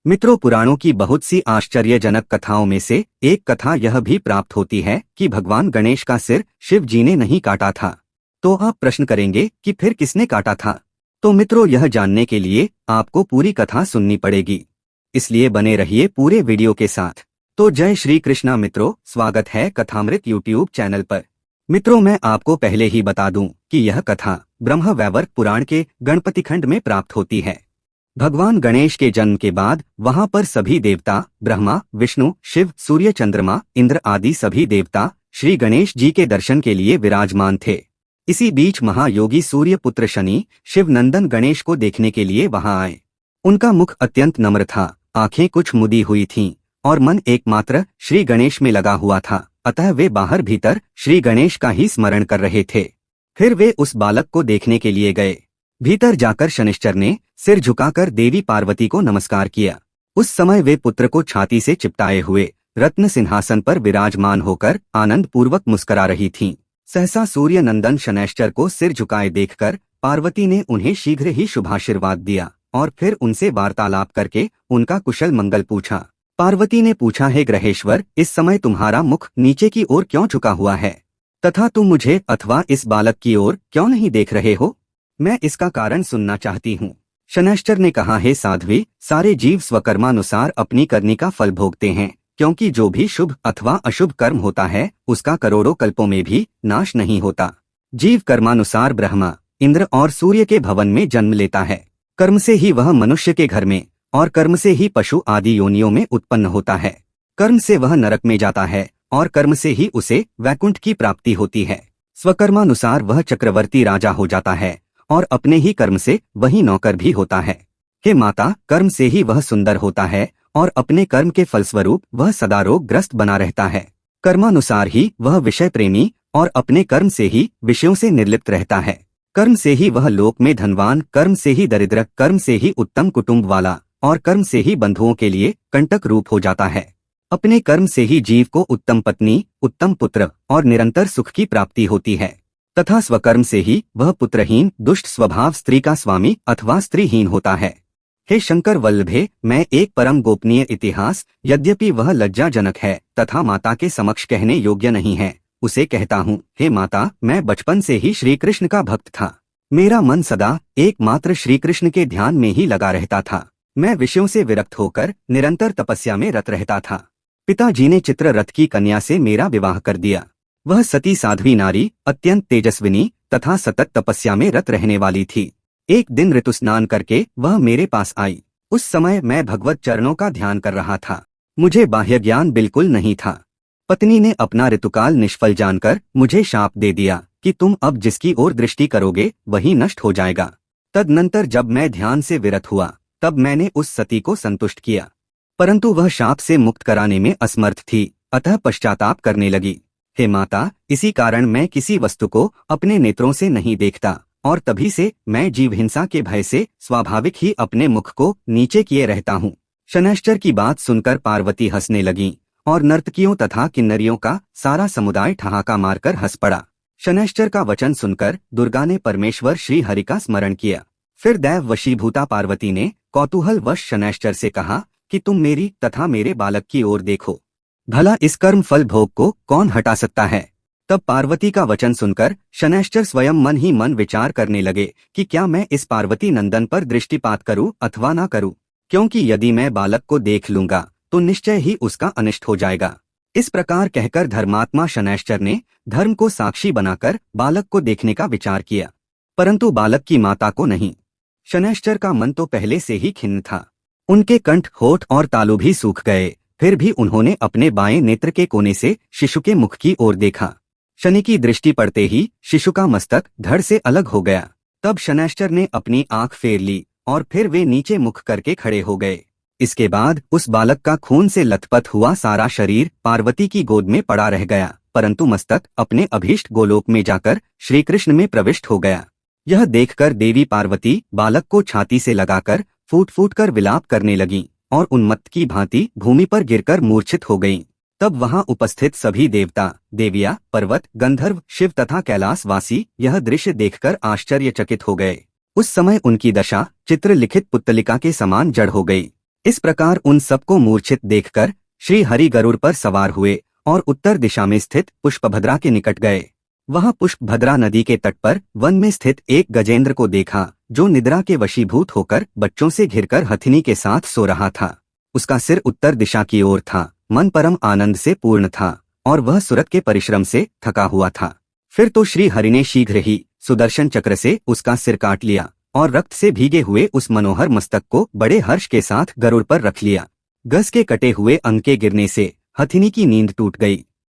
मित्रों, पुराणों की बहुत सी आश्चर्यजनक कथाओं में से एक कथा यह भी प्राप्त होती है कि भगवान गणेश का सिर शिव जी ने नहीं काटा था। तो आप प्रश्न करेंगे कि फिर किसने काटा था? तो मित्रों, यह जानने के लिए आपको पूरी कथा सुननी पड़ेगी, इसलिए बने रहिए पूरे वीडियो के साथ। तो जय श्री कृष्णा मित्रों, स्वागत है कथामृत यूट्यूब चैनल पर। मित्रों, मैं आपको पहले ही बता दूं कि यह कथा ब्रह्म वैवर्त पुराण के गणपति खंड में प्राप्त होती है। भगवान गणेश के जन्म के बाद वहां पर सभी देवता ब्रह्मा, विष्णु, शिव, सूर्य, चंद्रमा, इंद्र आदि सभी देवता श्री गणेश जी के दर्शन के लिए विराजमान थे। इसी बीच महायोगी सूर्य पुत्र शनि शिव नंदन गणेश को देखने के लिए वहां आए। उनका मुख अत्यंत नम्र था, आंखें कुछ मुदी हुई थीं और मन एकमात्र श्री गणेश में लगा हुआ था। अतः वे बाहर भीतर श्री गणेश का ही स्मरण कर रहे थे। फिर वे उस बालक को देखने के लिए गए। भीतर जाकर शनिश्चर ने सिर झुकाकर देवी पार्वती को नमस्कार किया। उस समय वे पुत्र को छाती से चिपटाए हुए रत्न सिंहासन पर विराजमान होकर आनंद पूर्वक मुस्करा रही थीं। सहसा सूर्य नंदन शनैश्चर को सिर झुकाए देखकर पार्वती ने उन्हें शीघ्र ही शुभाशीर्वाद दिया और फिर उनसे वार्तालाप करके उनका कुशल मंगल पूछा। पार्वती ने पूछा, हे ग्रहेश्वर, इस समय तुम्हारा मुख नीचे की ओर क्यों झुका हुआ है तथा तुम मुझे अथवा इस बालक की ओर क्यों नहीं देख रहे हो? मैं इसका कारण सुनना चाहती हूँ। शनैश्चर ने कहा, हे साध्वी, सारे जीव स्वकर्मानुसार अपनी करनी का फल भोगते हैं, क्योंकि जो भी शुभ अथवा अशुभ कर्म होता है उसका करोड़ों कल्पों में भी नाश नहीं होता। जीव कर्मानुसार ब्रह्मा, इंद्र और सूर्य के भवन में जन्म लेता है। कर्म से ही वह मनुष्य के घर में और कर्म से ही पशु आदि योनियों में उत्पन्न होता है। कर्म से वह नरक में जाता है और कर्म से ही उसे वैकुंठ की प्राप्ति होती है। स्वकर्मानुसार वह चक्रवर्ती राजा हो जाता है और अपने ही कर्म से वही नौकर भी होता है। हे माता, कर्म से ही वह सुंदर होता है और अपने कर्म के फलस्वरूप वह सदा रोगग्रस्त बना रहता है। कर्मानुसार ही वह विषय प्रेमी और अपने कर्म से ही विषयों से निर्लिप्त रहता है। कर्म से ही वह लोक में धनवान, कर्म से ही दरिद्र, कर्म से ही उत्तम कुटुंब वाला और कर्म से ही बंधुओं के लिए कंटक रूप हो जाता है। अपने कर्म से ही जीव को उत्तम पत्नी, उत्तम पुत्र और निरंतर सुख की प्राप्ति होती है तथा स्वकर्म से ही वह पुत्रहीन, दुष्ट स्वभाव स्त्री का स्वामी अथवा स्त्रीहीन होता है। हे शंकर वल्लभे, मैं एक परम गोपनीय इतिहास, यद्यपि वह लज्जाजनक है तथा माता के समक्ष कहने योग्य नहीं है, उसे कहता हूँ। हे माता, मैं बचपन से ही श्री कृष्ण का भक्त था। मेरा मन सदा एकमात्र श्री कृष्ण के ध्यान में ही लगा रहता था। मैं विषयों से विरक्त होकर निरंतर तपस्या में रत रहता था। पिताजी ने चित्ररथ की कन्या से मेरा विवाह कर दिया। वह सती साध्वी नारी, अत्यंत तेजस्विनी तथा सतत तपस्या में रत रहने वाली थी। एक दिन ऋतु स्नान करके वह मेरे पास आई। उस समय मैं भगवत चरणों का ध्यान कर रहा था। मुझे बाह्य ज्ञान बिल्कुल नहीं था। पत्नी ने अपना ऋतुकाल निष्फल जानकर मुझे शाप दे दिया कि तुम अब जिसकी ओर दृष्टि करोगे वही नष्ट हो जाएगा। तदनंतर जब मैं ध्यान से विरत हुआ तब मैंने उस सती को संतुष्ट किया, परंतु वह शाप से मुक्त कराने में असमर्थ थी, अतः पश्चाताप करने लगी। हे माता, इसी कारण मैं किसी वस्तु को अपने नेत्रों से नहीं देखता और तभी से मैं जीव हिंसा के भय से स्वाभाविक ही अपने मुख को नीचे किए रहता हूँ। शनैश्चर की बात सुनकर पार्वती हंसने लगी और नर्तकियों तथा किन्नरियों का सारा समुदाय ठहाका मारकर हंस पड़ा। शनैश्चर का वचन सुनकर दुर्गा ने परमेश्वर श्री हरि का स्मरण किया। फिर दैव वशीभूता पार्वती ने कौतूहल वश शनैश्चर से कहा कि तुम मेरी तथा मेरे बालक की ओर देखो, भला इस कर्म फल भोग को कौन हटा सकता है? तब पार्वती का वचन सुनकर शनैश्चर स्वयं मन ही मन विचार करने लगे कि क्या मैं इस पार्वती नंदन पर दृष्टिपात करूं अथवा ना करूं, क्योंकि यदि मैं बालक को देख लूंगा तो निश्चय ही उसका अनिष्ट हो जाएगा। इस प्रकार कहकर धर्मात्मा शनैश्चर ने धर्म को साक्षी बनाकर बालक को देखने का विचार किया, परंतु बालक की माता को नहीं। शनैश्चर का मन तो पहले से ही खिन्न था। उनके कंठ, होठ और तालु भी सूख गए, फिर भी उन्होंने अपने बाएं नेत्र के कोने से शिशु के मुख की ओर देखा। शनि की दृष्टि पड़ते ही शिशु का मस्तक धड़ से अलग हो गया। तब शनैश्चर ने अपनी आंख फेर ली और फिर वे नीचे मुख करके खड़े हो गए। इसके बाद उस बालक का खून से लथपथ हुआ सारा शरीर पार्वती की गोद में पड़ा रह गया, परंतु मस्तक अपने अभीष्ट गोलोक में जाकर श्री कृष्ण में प्रविष्ट हो गया। यह देखकर देवी पार्वती बालक को छाती से लगाकर फूट फूट कर विलाप करने लगी और उन्मत्त की भांति भूमि पर गिरकर मूर्छित हो गईं। तब वहां उपस्थित सभी देवता, देवियां, पर्वत, गंधर्व, शिव तथा कैलाशवासी यह दृश्य देखकर आश्चर्यचकित हो गए। उस समय उनकी दशा चित्र लिखित पुत्तलिका के समान जड़ हो गई। इस प्रकार उन सबको मूर्छित देखकर श्री हरि गरुड़ पर सवार हुए और उत्तर दिशा में स्थित पुष्पभद्रा के निकट गए। वहां पुष्पभद्रा नदी के तट पर वन में स्थित एक गजेंद्र को देखा, जो निद्रा के वशीभूत होकर बच्चों से घिरकर हथिनी के साथ सो रहा था। उसका सिर उत्तर दिशा की ओर था, मन परम आनंद से पूर्ण था और वह सुरत के परिश्रम से थका हुआ था। फिर तो श्री हरि ने शीघ्र ही सुदर्शन चक्र से उसका सिर काट लिया और रक्त से भीगे हुए उस मनोहर मस्तक को बड़े हर्ष के साथ गरुड़ पर रख लिया। गज के कटे हुए अंग के गिरने से हथिनी की नींद टूट गई।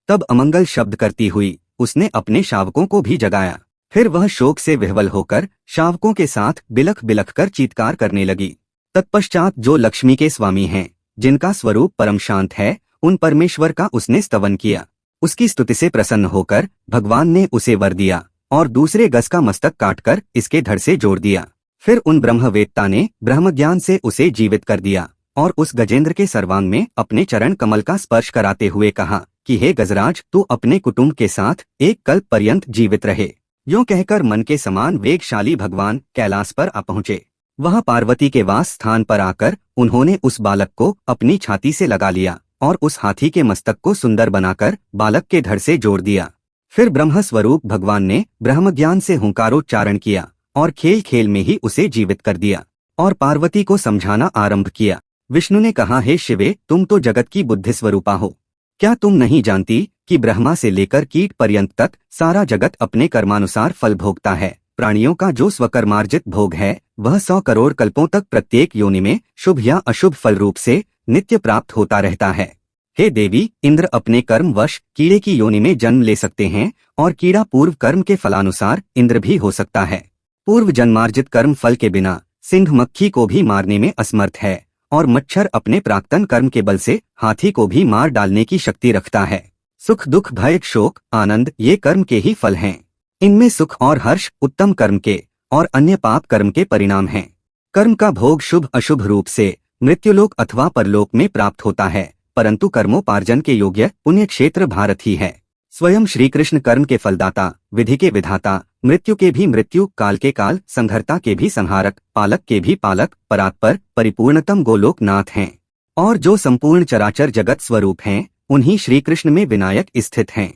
तब अमंगल शब्द करती हुई उसने अपने शावकों को भी जगाया। फिर वह शोक से विह्वल होकर शावकों के साथ बिलख बिलख कर चीत्कार करने लगी। तत्पश्चात जो लक्ष्मी के स्वामी हैं, जिनका स्वरूप परम शांत है, उन परमेश्वर का उसने स्तवन किया। उसकी स्तुति से प्रसन्न होकर भगवान ने उसे वर दिया और दूसरे गज का मस्तक काटकर इसके धड़ से जोड़ दिया। फिर उन ब्रह्मवेत्ता ने ब्रह्मज्ञान से उसे जीवित कर दिया और उस गजेंद्र के सर्वांग में अपने चरण कमल का स्पर्श कराते हुए कहा कि हे गजराज, तू अपने कुटुंब के साथ एक कल्प पर्यंत जीवित रहे। यूं कहकर मन के समान वेगशाली भगवान कैलाश पर आ पहुँचे। वहां पार्वती के वास स्थान पर आकर उन्होंने उस बालक को अपनी छाती से लगा लिया और उस हाथी के मस्तक को सुंदर बनाकर बालक के धड़ से जोड़ दिया। फिर ब्रह्म स्वरूप भगवान ने ब्रह्मज्ञान से हुंकारोच्चारण किया और खेल खेल में ही उसे जीवित कर दिया और पार्वती को समझाना आरंभ किया। विष्णु ने कहा, हे शिवे, तुम तो जगत की बुद्धि स्वरूपा हो। क्या तुम नहीं जानती कि ब्रह्मा से लेकर कीट पर्यंत तक सारा जगत अपने कर्मानुसार फल भोगता है। प्राणियों का जो स्वकर्मार्जित भोग है वह 100 करोड़ कल्पों तक प्रत्येक योनि में शुभ या अशुभ फल रूप से नित्य प्राप्त होता रहता है। हे देवी, इंद्र अपने कर्मवश कीड़े की योनि में जन्म ले सकते हैं और कीड़ा पूर्व कर्म के फलानुसार इंद्र भी हो सकता है। पूर्व जन्मार्जित कर्म फल के बिना सिंह मक्खी को भी मारने में असमर्थ है और मच्छर अपने प्राक्तन कर्म के बल से हाथी को भी मार डालने की शक्ति रखता है। सुख दुख भय शोक आनंद ये कर्म के ही फल हैं। इनमें सुख और हर्ष उत्तम कर्म के और अन्य पाप कर्म के परिणाम हैं। कर्म का भोग शुभ अशुभ रूप से मृत्युलोक अथवा परलोक में प्राप्त होता है, परंतु कर्मोपार्जन के योग्य पुण्य क्षेत्र भारत ही है। स्वयं श्री कृष्ण कर्म के फलदाता, विधि के विधाता, मृत्यु के भी मृत्यु, काल के काल, संहर्ता के भी संहारक, पालक के भी पालक, परात्पर परिपूर्णतम गोलोकनाथ हैं और जो संपूर्ण चराचर जगत स्वरूप हैं, उन्हीं श्री कृष्ण में विनायक स्थित हैं।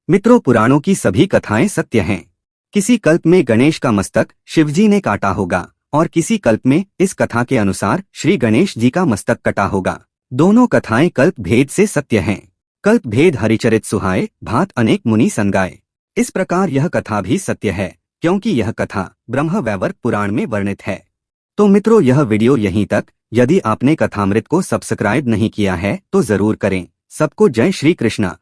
मित्रों, पुराणों की सभी कथाएं सत्य हैं। किसी कल्प में गणेश का मस्तक शिवजी ने काटा होगा और किसी कल्प में इस कथा के अनुसार श्री गणेश जी का मस्तक कटा होगा। दोनों कथाएं कल्प भेद से सत्य हैं। कल्प भेद हरिचरित सुहाए, भात अनेक मुनि संगाए। इस प्रकार यह कथा भी सत्य है, क्योंकि यह कथा ब्रह्म वैवर्त पुराण में वर्णित है। तो मित्रों, यह वीडियो यहीं तक। यदि आपने कथामृत को सब्सक्राइब नहीं किया है तो जरूर करें। सबको जय श्री कृष्णा।